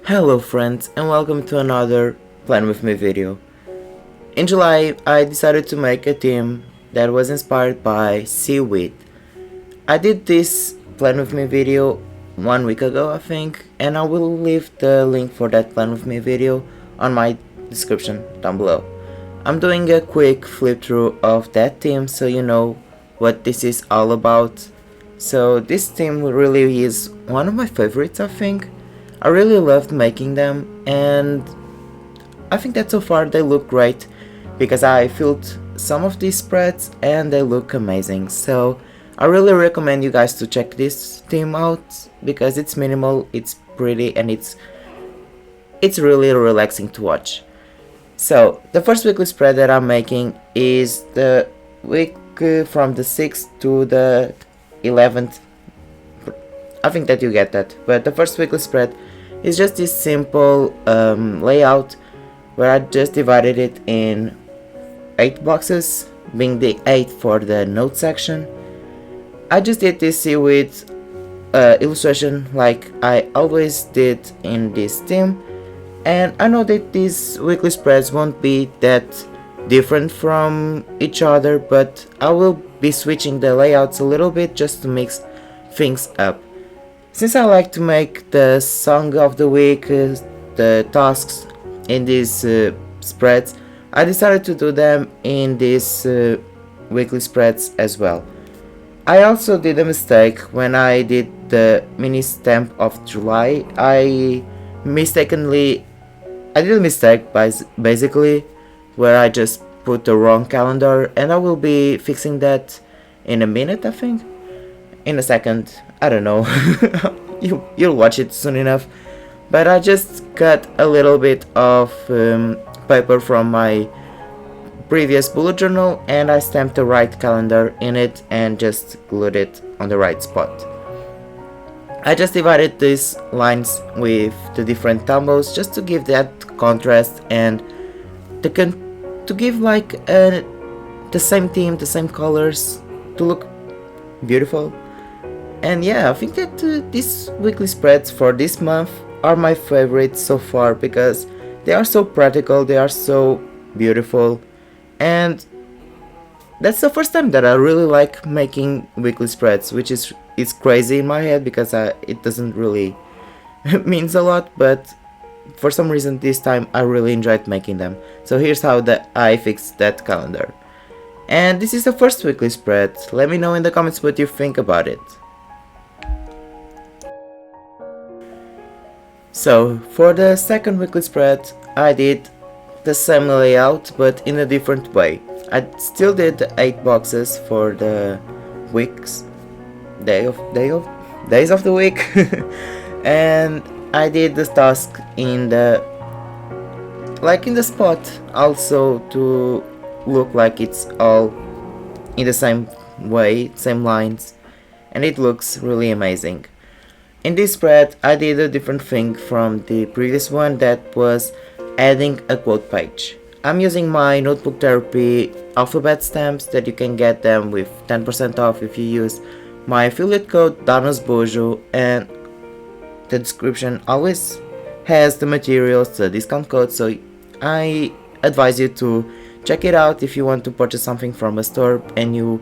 Hello friends, and welcome to another Plan With Me video. In July, I decided to make a theme that was inspired by Seaweed. I did this Plan With Me video 1 week ago, I think, and I will leave the link for that Plan With Me video on my description down below. I'm doing a quick flip through of that theme so you know what this is all about. So this theme really is one of my favorites, I think. I really loved making them, and I think that so far they look great because I filled some of these spreads and they look amazing. So I really recommend you guys to check this theme out because it's minimal, it's pretty, and it's really relaxing to watch. So the first weekly spread that I'm making is the week from the 6th to the 11th. I think that you get that, but the first weekly spread is just this simple layout where I just divided it in 8 boxes, being the 8 for the note section. I just did this seaweed illustration like I always did in this theme, and I know that these weekly spreads won't be that different from each other, but I will be switching the layouts a little bit just to mix things up. Since I like to make the song of the week, the tasks in these spreads, I decided to do them in these weekly spreads as well. I also did a mistake when I did the mini stamp of July. I did a mistake basically where I just put the wrong calendar, and I will be fixing that in a minute, I think. In a second, I don't know. You'll watch it soon enough. But I just cut a little bit of paper from my previous bullet journal and I stamped the right calendar in it and just glued it on the right spot. I just divided these lines with the different tumbles just to give that contrast and to give like the same theme, the same colors, to look beautiful. And yeah, I think that these weekly spreads for this month are my favorites so far because they are so practical, they are so beautiful, and that's the first time that I really like making weekly spreads, which is crazy in my head because it doesn't really means a lot, but for some reason this time I really enjoyed making them. So here's how I fixed that calendar. And this is the first weekly spread. Let me know in the comments what you think about it. So for the second weekly spread, I did the same layout but in a different way. I still did the 8 boxes for the weeks, days of the week, and I did the task in the spot also to look like it's all in the same way, same lines, and it looks really amazing. In this spread, I did a different thing from the previous one, that was adding a quote page. I'm using my Notebook Therapy alphabet stamps that you can get them with 10% off if you use my affiliate code Danos Bujo, and the description always has the materials, the discount code, so I advise you to check it out if you want to purchase something from a store and you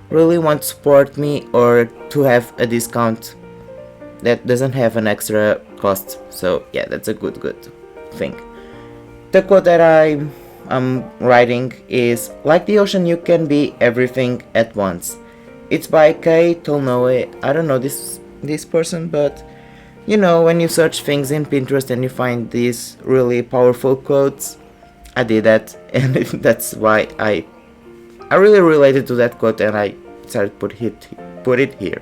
really want to support me or to have a discount that doesn't have an extra cost. So yeah, that's a good thing. The quote that I'm writing is, like the ocean you can be everything at once. It's by 𝐃𝐢𝐬𝐬. I don't know this person, but you know, when you search things in Pinterest and you find these really powerful quotes, I did that, and that's why I really related to that quote and I decided to put it here.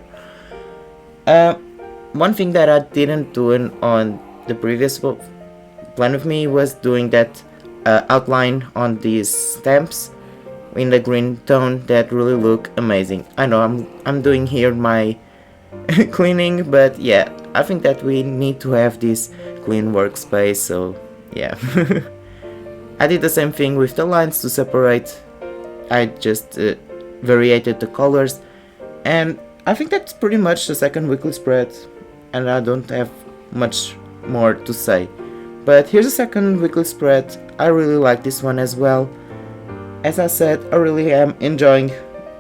One thing that I didn't do on the previous Plan With Me was doing that outline on these stamps in the green tone that really look amazing. I know I'm doing here my cleaning, but yeah, I think that we need to have this clean workspace, so yeah. I did the same thing with the lines to separate. I just variated the colors, and I think that's pretty much the second weekly spread, and I don't have much more to say. But here's a second weekly spread. I really like this one as well. As I said, I really am enjoying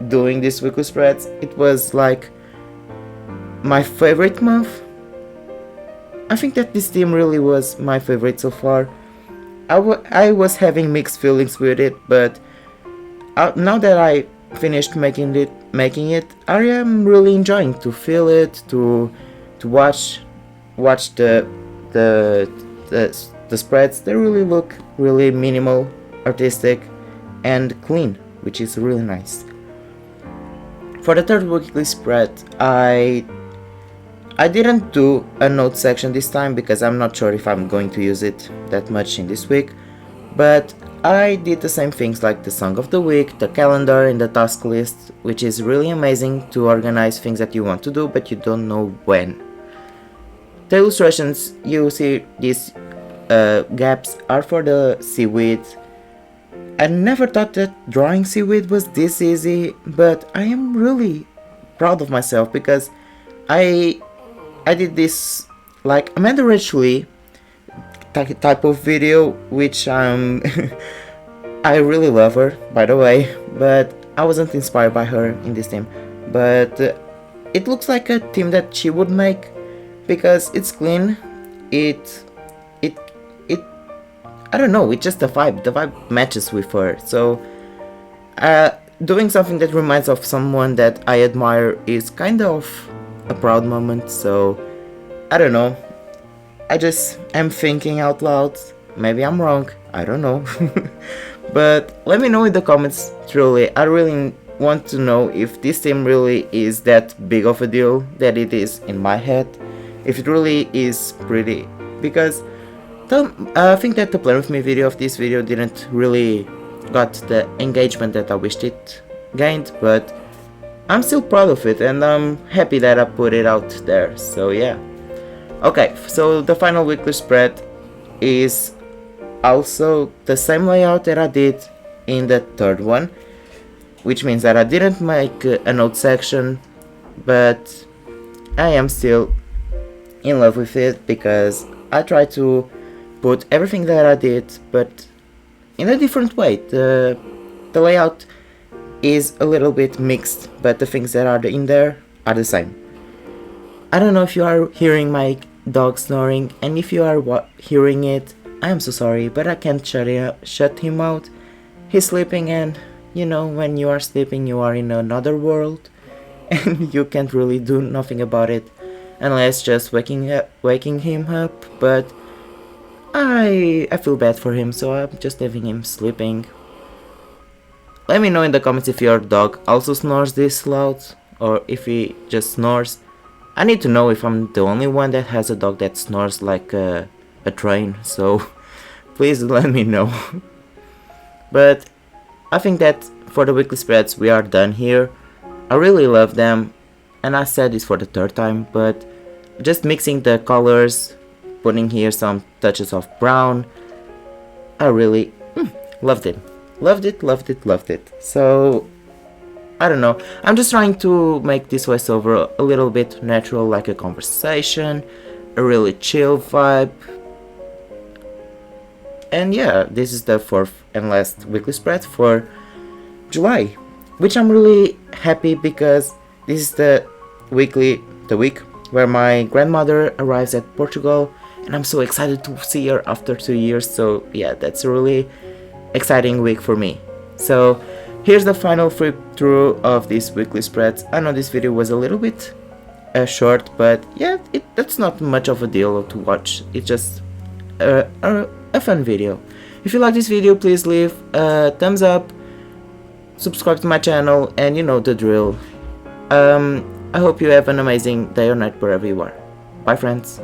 doing these weekly spreads. It was like my favorite month. I think that this theme really was my favorite so far. I was having mixed feelings with it, but now that I finished making it, I am really enjoying to feel it, to watch the spreads. They really look really minimal, artistic, and clean, which is really nice. For the third weekly spread, I didn't do a note section this time because I'm not sure if I'm going to use it that much in this week, but I did the same things like the song of the week, the calendar, and the task list, which is really amazing to organize things that you want to do but you don't know when. The illustrations you see, these gaps, are for the seaweed. I never thought that drawing seaweed was this easy, but I am really proud of myself because I did this like Amanda Rachel type of video, which I really love her, by the way, but I wasn't inspired by her in this theme. But it looks like a theme that she would make because it's clean. It I don't know, it's just the vibe matches with her. So doing something that reminds of someone that I admire is kind of a proud moment. So I don't know, I just am thinking out loud. Maybe I'm wrong, I don't know. But let me know in the comments. Truly, I really want to know if this theme really is that big of a deal that it is in my head, if it really is pretty, because I think that the Plan With Me video of this video didn't really got the engagement that I wished it gained, but I'm still proud of it and I'm happy that I put it out there. So yeah. Okay, so the final weekly spread is also the same layout that I did in the third one, which means that I didn't make a note section, but I am still in love with it because I try to put everything that I did, but in a different way. The layout is a little bit mixed, but the things that are in there are the same. I don't know if you are hearing my dog snoring, and if you are hearing it, I am so sorry, but I can't shut him out. He's sleeping, and you know, when you are sleeping you are in another world and you can't really do nothing about it unless just waking him up. But I feel bad for him, so I'm just leaving him sleeping. Let me know in the comments if your dog also snores this loud, or if he just snores. I need to know if I'm the only one that has a dog that snores like a train, so please let me know. But I think that for the weekly spreads we are done here. I really love them, and I said this for the third time, but just mixing the colors, putting here some touches of brown, I really loved it. Loved it. So I don't know, I'm just trying to make this voiceover a little bit natural, like a conversation, a really chill vibe. And yeah, this is the fourth and last weekly spread for July, which I'm really happy because this is the week where my grandmother arrives at Portugal, and I'm so excited to see her after 2 years. So yeah, that's a really exciting week for me. So here's the final flip through of these weekly spreads. I know this video was a little bit short, but yeah, that's not much of a deal to watch. It's just a fun video. If you like this video, please leave a thumbs up, subscribe to my channel, and you know the drill. I hope you have an amazing day or night wherever you are. Bye friends.